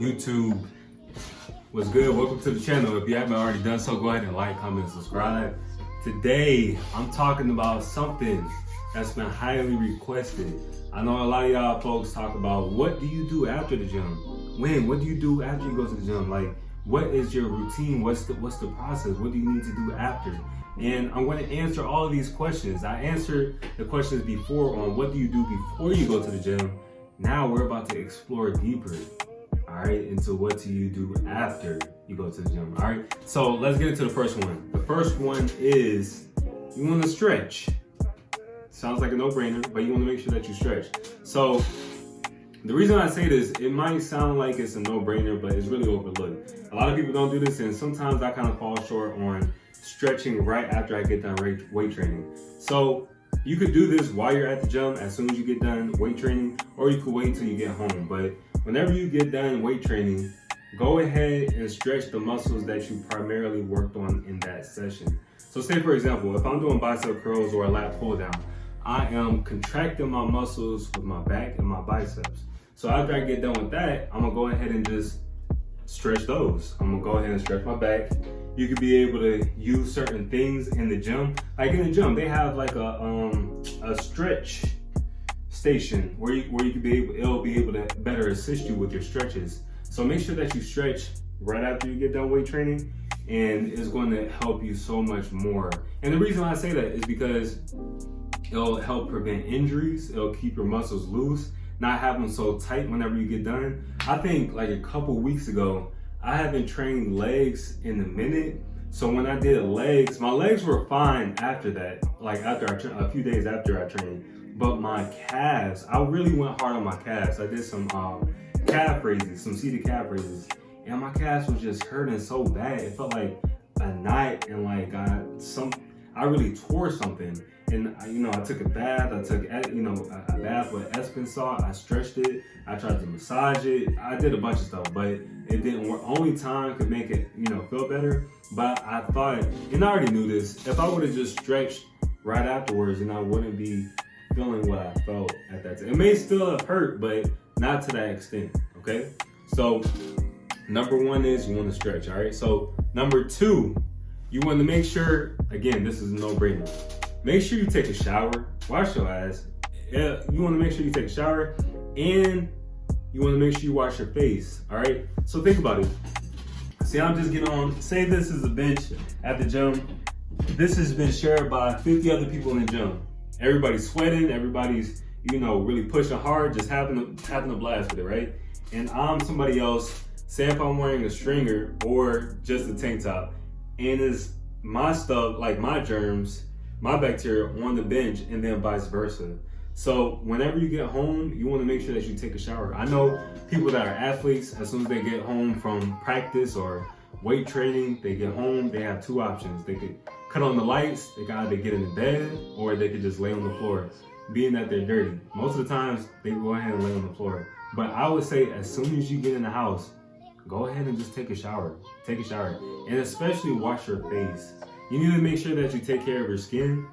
YouTube. What's good? Welcome to the channel. If you haven't already done so, go ahead and like, comment, and subscribe. Today, I'm talking about something that's been highly requested. I know a lot of y'all folks talk about what do you do after the gym? What do you do after you go to the gym? Like, what is your routine? What's the process? What do you need to do after? And I'm going to answer all of these questions. I answered the questions before on what do you do before you go to the gym. Now we're about to explore deeper, all right, into what do you do after you go to the gym, all right? So let's get into the first one. The first one is you want to stretch. Sounds like a no-brainer, but you want to make sure that you stretch. So the reason I say this, it might sound like it's a no-brainer, but it's really overlooked. A lot of people don't do this, and sometimes I kind of fall short on stretching right after I get done weight training. So you could do this while you're at the gym as soon as you get done weight training, or you could wait until you get home. But whenever you get done weight training, go ahead and stretch the muscles that you primarily worked on in that session. So say for example, if I'm doing bicep curls or a lat pull down, I am contracting my muscles with my back and my biceps. So after I get done with that, I'm gonna go ahead and just stretch those. I'm gonna go ahead and stretch my back. You could be able to use certain things in the gym. Like in the gym, they have like a stretch station where you could be able, it'll be able to better assist you with your stretches. So make sure that you stretch right after you get done weight training, and it's going to help you so much more. And the reason I say that is because it'll help prevent injuries. It'll keep your muscles loose, not have them so tight whenever you get done. I think like a couple weeks ago, I haven't trained legs in a minute. So when I did legs, my legs were fine after that, like after a few days after I trained. But my calves, I really went hard on my calves. I did some calf raises, some seated calf raises, and my calves was just hurting so bad. It felt like a knot, and like I really tore something. And I took a bath. I took a bath with Epsom salt. I stretched it. I tried to massage it. I did a bunch of stuff, but it didn't work. Only time could make it feel better. But I thought, and I already knew this, if I would have just stretched right afterwards, then I wouldn't be feeling what I felt at that time. It may still have hurt, but not to that extent. Okay. So number one is you want to stretch. All right. So number two, you want to make sure, again, this is a no-brainer. Make sure you take a shower, wash your ass. You want to make sure you take a shower, and you want to make sure you wash your face, all right? So think about it. See, I'm just getting on, say this is a bench at the gym. This has been shared by 50 other people in the gym. Everybody's sweating, everybody's, really pushing hard, just having a blast with it, right? And I'm somebody else, say if I'm wearing a stringer or just a tank top, and it's my stuff, like my germs, my bacteria on the bench, and then vice versa. So whenever you get home, you want to make sure that you take a shower. I know people that are athletes, as soon as they get home from practice or weight training, they get home, they have two options. They could cut on the lights, they can either get in the bed, or they could just lay on the floor, being that they're dirty. Most of the times, they go ahead and lay on the floor. But I would say as soon as you get in the house, go ahead and just take a shower. Take a shower, and especially wash your face. You need to make sure that you take care of your skin.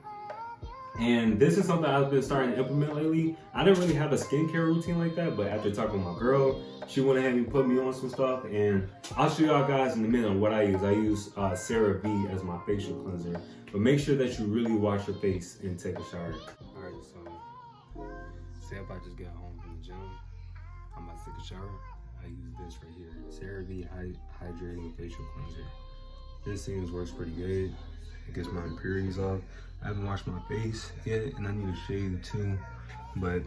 And this is something I've been starting to implement lately. I didn't really have a skincare routine like that, but after talking to my girl, she went ahead and put me on some stuff. And I'll show y'all guys in a minute on what I use. I use CeraVe as my facial cleanser. But make sure that you really wash your face and take a shower. All right, so say if I just get home from the gym, I'm about to take a shower. I use this right here, CeraVe Hydrating Facial Cleanser. This thing works pretty good. It gets my impurities off. I haven't washed my face yet, and I need to shave too, but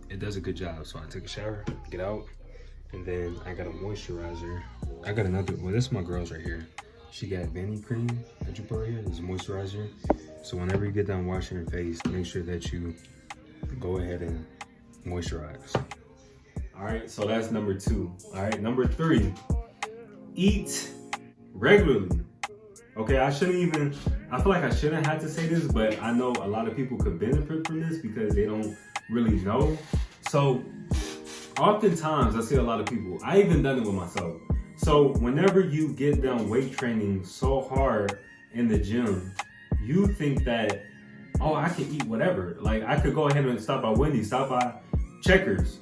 it does a good job. So I take a shower, get out, and then I got a moisturizer. I got another, well, this is my girl's right here. She got Vani cream that you put right here. This is moisturizer. So whenever you get done washing your face, make sure that you go ahead and moisturize. All right, so that's number two. All right, number three, eat regularly. Okay, I feel like I shouldn't have to say this, but I know a lot of people could benefit from this because they don't really know. So oftentimes I see a lot of people, I even done it with myself. So whenever you get done weight training so hard in the gym, you think that, oh, I can eat whatever. Like I could go ahead and stop by Wendy's, stop by Checkers,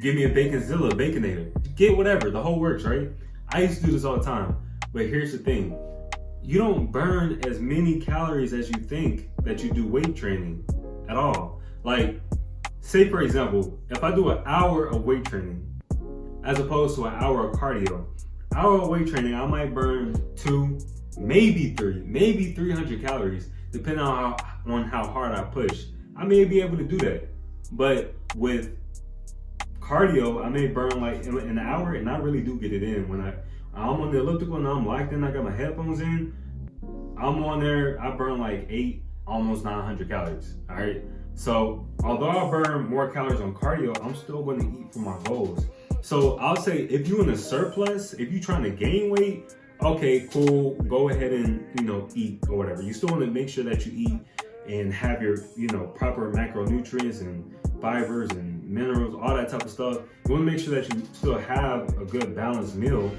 Give me a Baconzilla, Baconator. Get whatever, the whole works, right? I used to do this all the time. But here's the thing. You don't burn as many calories as you think that you do weight training at all. Like, say for example, if I do an hour of weight training as opposed to an hour of cardio, hour of weight training, I might burn 2, maybe 3, maybe 300 calories, depending on how hard I push. I may be able to do that. But with cardio, I may burn like in an hour, and I really do get it in. When I'm on the elliptical and I'm locked in, I got my headphones in, I'm on there, I burn like 8, almost 900 calories, all right? So although I burn more calories on cardio, I'm still gonna eat for my goals. So I'll say if you're in a surplus, if you're trying to gain weight, okay, cool, go ahead and, eat or whatever. You still wanna make sure that you eat and have your, proper macronutrients and fibers and minerals, all that type of stuff. You wanna make sure that you still have a good balanced meal.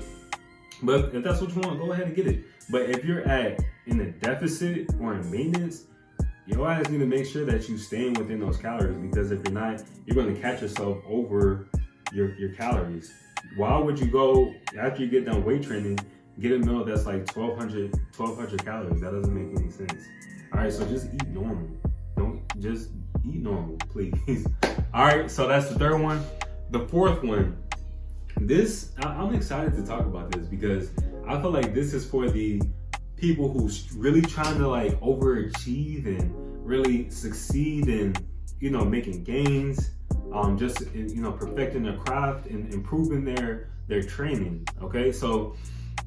But if that's what you want, go ahead and get it. But if you're in a deficit or in maintenance, your eyes need to make sure that you staying within those calories, because if you're not, you're gonna catch yourself over your calories. Why would you go, after you get done weight training, get a meal that's like 1,200 calories? That doesn't make any sense. All right, so just eat normal. Just eat normal, please. All right, so that's the third one. The fourth one, I'm excited to talk about this because I feel like this is for the people who's really trying to like overachieve and really succeed in, making gains, perfecting their craft and improving their training. Okay, so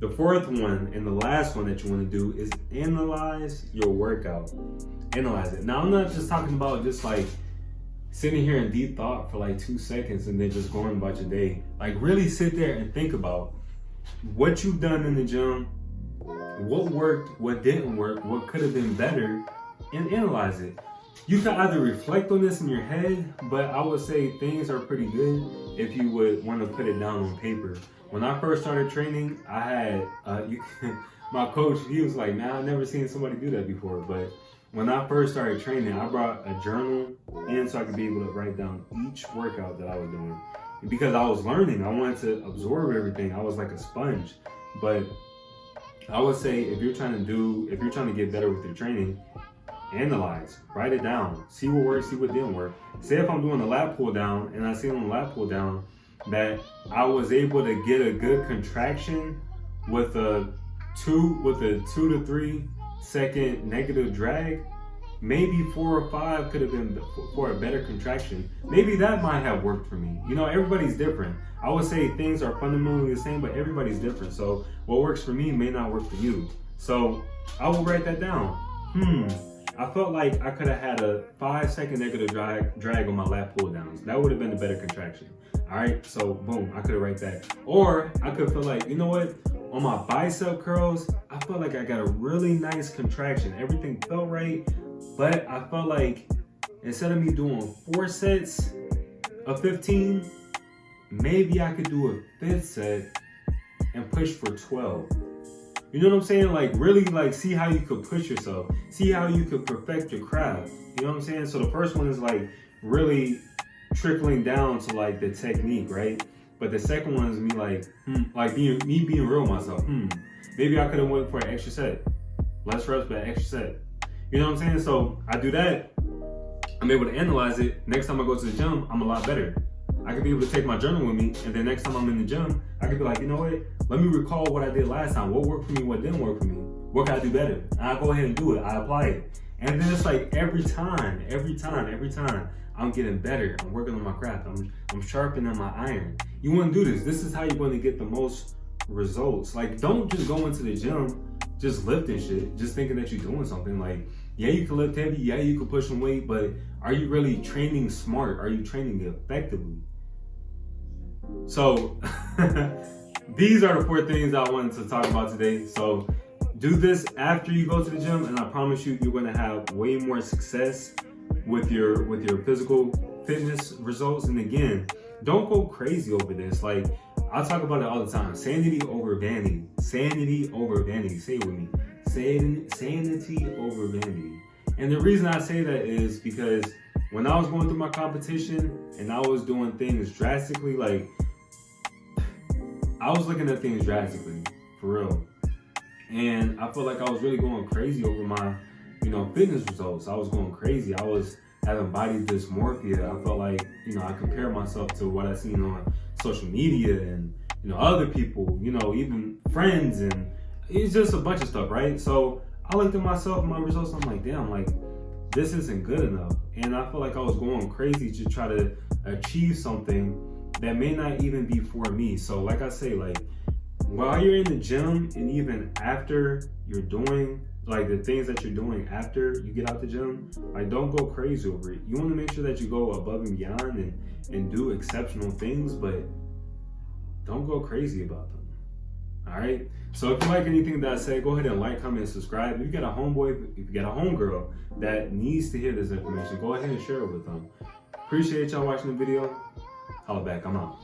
the fourth one and the last one that you want to do is analyze your workout. Analyze it. Now, I'm not just talking about just like sitting here in deep thought for like 2 seconds and then just going about your day. Like, really sit there and think about what you've done in the gym, what worked, what didn't work, what could have been better, and analyze it. You can either reflect on this in your head, but I would say things are pretty good if you would want to put it down on paper. When I first started training, I had, my coach, he was like, man, I've never seen somebody do that before. But when I first started training, I brought a journal in so I could be able to write down each workout that I was doing. Because I was learning, I wanted to absorb everything. I was like a sponge. But I would say if you're trying to get better with your training, analyze, write it down, see what worked, see what didn't work. Say if I'm doing a lat pull down and I see on the lat pull down that I was able to get a good contraction with a 2 to 3 second negative drag, maybe 4 or 5 could have been for a better contraction. Maybe that might have worked for me. Everybody's different. I would say things are fundamentally the same, but everybody's different. So what works for me may not work for you. So I will write that down. I felt like I could have had a 5-second negative drag on my lat pull downs. That would have been a better contraction. All right, so boom, I could have write that. Or I could feel like, you know what? On my bicep curls, I felt like I got a really nice contraction. Everything felt right, but I felt like instead of me doing 4 sets of 15, maybe I could do a 5th set and push for 12. You know what I'm saying? Like, really, like, see how you could push yourself. See how you could perfect your craft. You know what I'm saying? So the first one is like really trickling down to like the technique, right? But the second one is me being real with myself. Maybe I could have went for an extra set. Less reps, but an extra set. You know what I'm saying? So I do that. I'm able to analyze it. Next time I go to the gym, I'm a lot better. I could be able to take my journal with me, and then next time I'm in the gym, I could be like, you know what? Let me recall what I did last time. What worked for me, what didn't work for me. What can I do better? And I go ahead and do it. I apply it. And then it's like every time, I'm getting better. I'm working on my craft. I'm sharpening my iron. You want to do this. This is how you're going to get the most results. Like, don't just go into the gym just lifting shit, just thinking that you're doing something. Like, yeah, you can lift heavy. Yeah, you can push some weight. But are you really training smart? Are you training effectively? So these are the 4 things I wanted to talk about today. So do this after you go to the gym, and I promise you, you're going to have way more success with your physical fitness results. And again, don't go crazy over this. Like, I talk about it all the time. Sanity over vanity. Sanity over vanity. Say it with me. Sanity over vanity. And the reason I say that is because when I was going through my competition and I was doing things drastically, like I was looking at things drastically, for real. And I felt like I was really going crazy over my, fitness results. I was going crazy. I was having body dysmorphia. I felt like, I compared myself to what I seen on social media and, other people, even friends, and it's just a bunch of stuff, right? So I looked at myself and my results. I'm like, damn, like this isn't good enough. And I felt like I was going crazy to try to achieve something that may not even be for me. So like I say, like while you're in the gym and even after you're doing like the things that you're doing after you get out the gym, like don't go crazy over it. You want to make sure that you go above and beyond and do exceptional things, but don't go crazy about them. All right. So if you like anything that I say, go ahead and like, comment, and subscribe. If you got a homeboy, if you got a homegirl that needs to hear this information, go ahead and share it with them. Appreciate y'all watching the video. Holla back. I'm out.